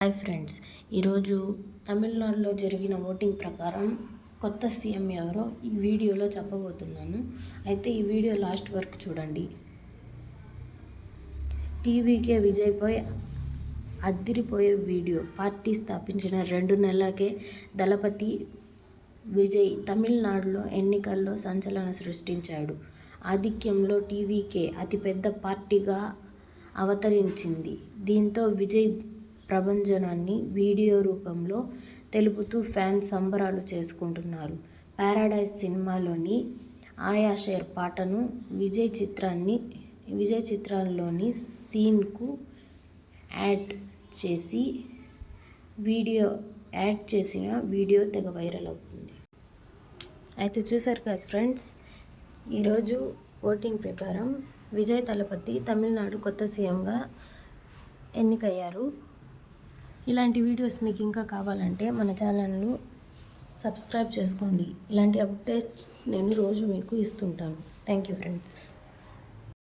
Hi friends, ఈరోజు తమిళనాడులో జరిగిన ఓటింగ్ ప్రకారం కొత్త సీఎం ఎవరో ఈ వీడియోలో చెప్పబోతున్నాను. అయితే ఈ వీడియో లాస్ట్ వరకు చూడండి. టీవీకే విజయ్పై అదిరిపోయే వీడియో. పార్టీ స్థాపించిన 2 నెలలకే దళపతి విజయ్ తమిళనాడులో ఎన్నికల్లో సంచలనం సృష్టించాడు. ఆధిక్యంలో టీవీకే అతిపెద్ద పార్టీగా అవతరించింది. దీంతో విజయ్ ప్రభంజనాన్ని వీడియో రూపంలో తెలుపుతూ ఫ్యాన్స్ సంబరాలు చేసుకుంటున్నారు. పారడైజ్ సినిమాలోని ఆయా షేర్ పాటను విజయ్ చిత్రంలోని సీన్కు యాడ్ చేసిన వీడియో తెగ వైరల్ అవుతుంది. అయితే చూశారు కదా ఫ్రెండ్స్, ఈరోజు ఓటింగ్ ప్రకారం విజయ్ దళపతి తమిళనాడు కొత్త సీఎంగా ఎన్నికయ్యారు. ఇలాంటి వీడియోస్ మీకు ఇంకా కావాలంటే మన ఛానల్ను సబ్స్క్రైబ్ చేసుకోండి. ఇలాంటి అప్డేట్స్ నేను రోజు మీకు ఇస్తుంటాను. Thank you friends.